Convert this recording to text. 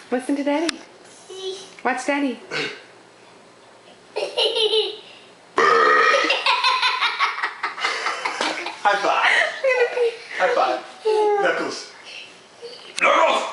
Listen to Daddy. Watch Daddy. High five. High five. Knuckles. Knuckles!